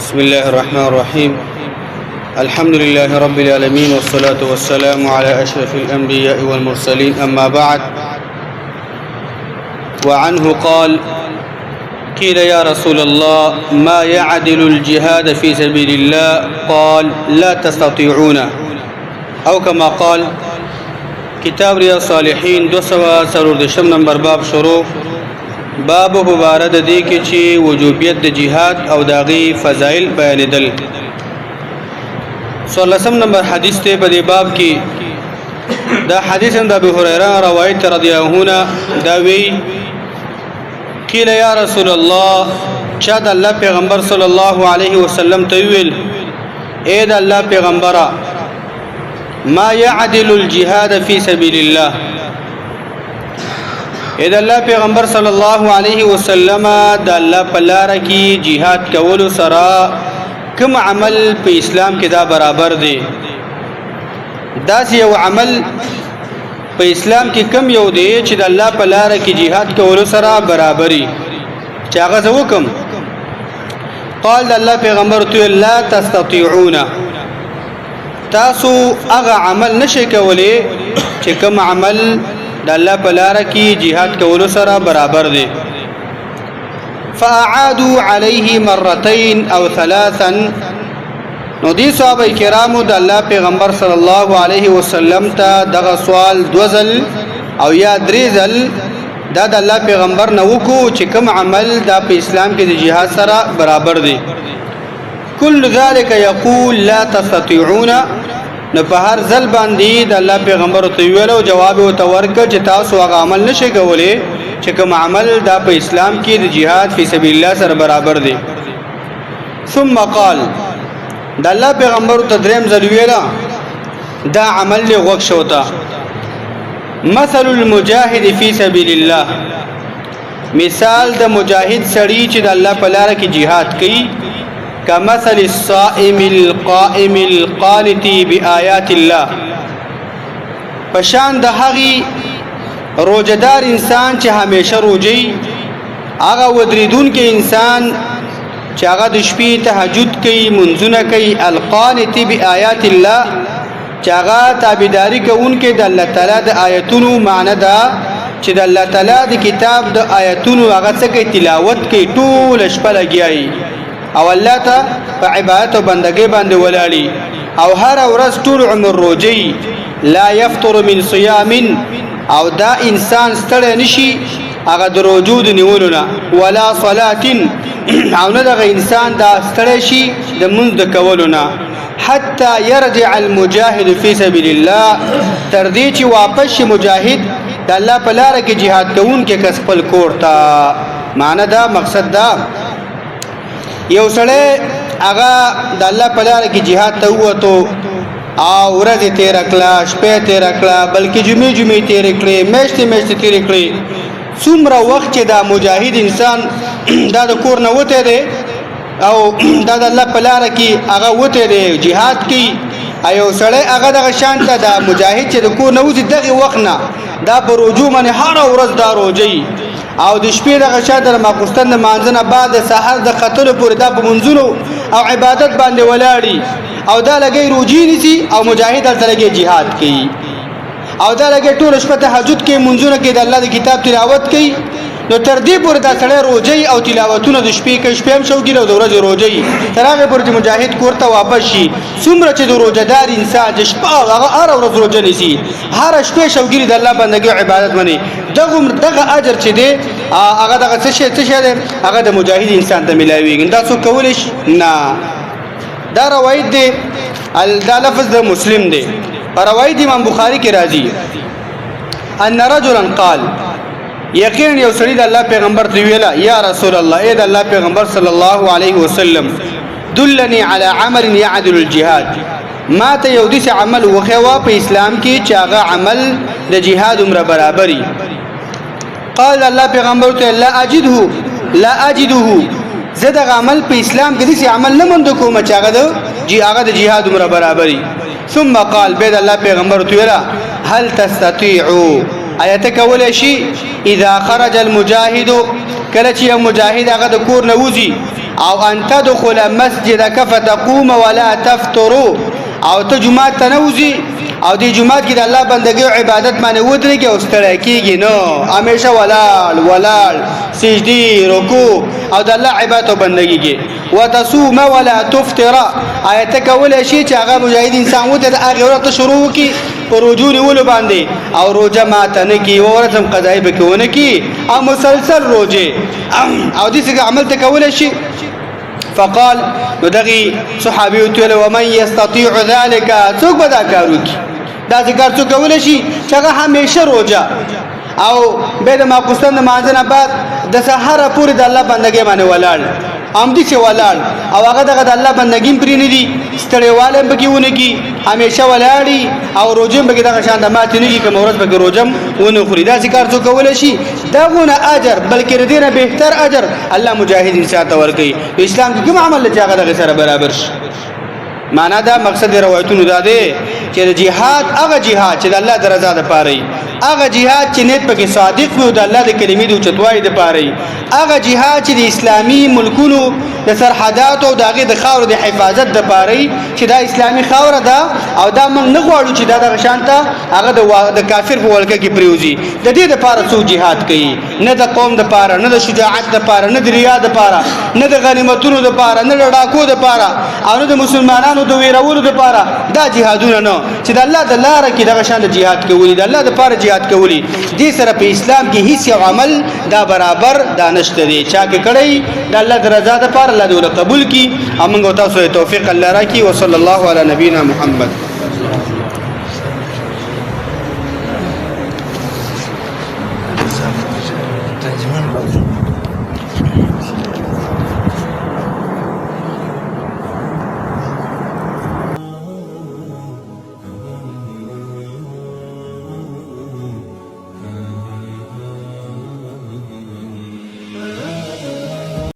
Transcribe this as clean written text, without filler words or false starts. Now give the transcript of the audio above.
بسم الله الرحمن الرحيم. الحمد لله رب العالمين والصلاة والسلام على أشرف الأنبياء والمرسلين، أما بعد. وعنه قال: قيل يا رسول الله ما يعدل الجهاد في سبيل الله؟ قال: لا تستطيعون. أو كما قال. کتاب رياض الصالحين 240 نمبر باب شروع. باب مبارد دی کې چې وجوبیت د جهاد او داغي فضائل بیانېدل. 16 نمبر حدیث ته په دې باب کې دا حدیث د ابو هريره روایت رضی الله عنه دا وی: قیل یا رسول الله، چا د الله پیغمبر صلی الله علیه وسلم ته ویل: اے د الله پیغمبره، ما يعدل الجهاد في سبيل الله. اې د الله پیغمبر صلی الله علیه وسلم د الله په لار کې jihad کول سره کوم عمل په اسلام کې دا برابر دی؟ دا یو عمل په اسلام کې کم یو دی چې د الله په لار کې jihad کول سره برابرۍ چې هغه زه وکم؟ قال د الله پیغمبر ته: لا تستطيعون. تاسو هغه عمل نشئ کولی چې کوم عمل د الله په لار کې jihad کول سره برابر دی. فاعادوا عليه مرتين او ثلاثا. نو دي صحابه کرامو د الله پیغمبر صلی الله علیه وسلم ته دغه سوال دوزل او یا دریزل دا د الله پیغمبر نو کو چې کوم عمل د په اسلام کې د jihad سره برابر دی. كل ذلك يقول لا تستطيعون. نو په هر ځل باندې د الله پیغمبر ته ویلو جواب او تورک چې تاسو هغه عمل نشئ کولی چې کوم عمل دا په اسلام کې د jihad فی سبیل الله سره برابر دی. ثم قال. د الله پیغمبر ته دریم ځل ویلا دا عمل له غوښ شوتا: مثل المجاهد فی سبیل الله. مثال د مجاهد سړی چې د الله په لار کې jihad کوي كمثل الصائم القائم القانت بآيات الله. پشان د هغه روزدار انسان چې همیشه روزي، هغه ودریدون کې انسان چې هغه د شپې تهجد کوي، منځونه کوي. القانت بآيات الله چې هغه تابعداري کوونکې د الله تعالی د آیتونو. معنی دا چې د الله تعالی د کتاب د آیتونو هغه څه کوي، تلاوت کوي، ټول شپه لګیایي او الله ته په عبادت او بندګۍ باندې ولاړی او هر ورځ ټول عمر روزي. لا يفطر من صيام. او دا انسان ستړی نشي هغه د روزو د نیولو نه. ولا صلاه. او نه دغه انسان دا ستړی شي د منځ د کولو نه. حتى يرجع المجاهد في سبيل الله. تر دې چې واپس شي مجاهد د الله په لار کې jihad کوونکی کس خپل کور ته. معنی دا مقصد دا یو سړی هغه د الله په لار کې jihad ته ووتو او ورځې تېره کړه، شپې تېره کړه، بلکې جمعې تېرې کړې، میاشتې تېرې کړې. څومره وخت چې دا مجاهد انسان دا د کور نه وتی دی او دا د الله په لار کې هغه وتی دی jihad کوي، یو سړی هغه دغه شان ته دا مجاهد چې د کور نه وځي دغه وخت نه دا په روزو باندې هره ورځ دا روزي او د شپې دغه شان د ماخوستن د مانځنه بعد د سحر د ختلو پورې دا په منځونو او عبادت باندې ولاړی او دا لګي روزي نيسي او مجاهد هلته لګي jihad کوي او دا لګي ټول شپه تهجد کوي، منځونه کوي، د الله د کتاب تلاوت کوي. نو تر دې پورې دا سړی روزي او تلاوتونه د شپې کوي، شپې هم شوګي او د ورځې روزي، تر هغه پورې چې مجاهد کور ته واپس شي. څومره چې د روزدار انسان د شپه هغه هر ورځ روزه نیسي، هر شپه شوګي د الله بندګۍ او عبادت باندې، دغه اجر چې دی هغه دغه څه شي دی هغه د مجاهد انسان ته ملاويږي. دا څوک کولی شي؟ نه. دا روایت دی، دا لفظ د مسلم دی. روایت امام بخاری کې راځي: ان رجلا قال. یقینا یو سړي د الله پیغمبر ته ویلا: یا رسول الله، اے د الله پیغمبر صلی الله علیه وسلم، دلني على عمل يعدل الجهاد. ما ته یو داسې عمل وښیوه په اسلام کې چې هغه عمل د jihad عمره برابري. قال الله پیغمبر ته: لا اجده. زه دغه عمل په اسلام کې داسې عمل نه موند کوم چې هغه د jihad عمره برابري. ثم قال. بيد الله پیغمبر ته ویلا: هل تستطيعوا. آیت کولای شي اذا خرج المجاهد، کله چې مجاهد هغه د کور نه وځي او ان تدخل مسجدك فتقوم ولا تفطر او ته جمعه تنوزي او دی جمعه کې د الله بندګي او عبادت باندې ودرېږي او ستړی کېږي نو همیشه ولال سجدي رکوع او د الله عبادت او بندګي کې وتصوم ولا تفطر آیت کول شي چې هغه مجاهد انسان وته د هغه ورته شروع کی پروجونی ول باندې او روزه ماته نه کی ورته قضای به کونه کی او مسلسل روزه او دې څنګه عمل تکول شي فقال ودغي صحابي وتل ومن يستطيع ذلك څوک به دا کارو کی دا ذکر څوک کول شي چې هغه همیشه روزه او به د ماقصد مانځنه بعد د سحر پورې د الله بندګي باندې ولاړ امدي چې ولاړ او هغه دغه د الله بندګي پرې نه دي ستړیواله بګيونه کی همیشه ولاړی او روزم بګي دغه شان د ماته نه کی کوم ورځ بګي روزم ونه خوري دا ذکر څوک کول شي داغونه اجر بلکې ردینه بهتر اجر الله مجاهد انسان ته ورکي اسلام کې کوم عمل چې هغه دغه سره برابر شي معنا دا مقصد روایتونو دا دی چې د جهاد هغه جهاد چې د الله د رضا لپاره وي هغه جهاد چې نیت پکې صادق وي او د الله د کلمې د اوچتوالي لپاره وي هغه جهاد چې د اسلامي ملکونو د سرحدات او دغه د خاور د حفاظت لپاره وي چې دا اسلامي خاور ده او دا موږ نه غواړو چې دا د شانته هغه د کافر په ولکه کې پریوزي د دې لپاره څو جهاد کوي نه د قوم لپاره نه د شجاعت لپاره نه د ریا لپاره نه د غنیمتونو لپاره نه د ډاکو لپاره او نه د مسلمانانو د ویرولو لپاره دا جهادونه نه چې د الله د لارې کې دغه شان د جهاد کوي د الله لپاره جهاد کوي دې سره په اسلام کې هیڅ یو عمل دا برابر دا نشته دی چا کې کړی د الله د رضا لپاره الله دې قبول کړي امنګ تاسو ته توفیق الله راکړي وصلی الله علی نبینا محمد تنظیمان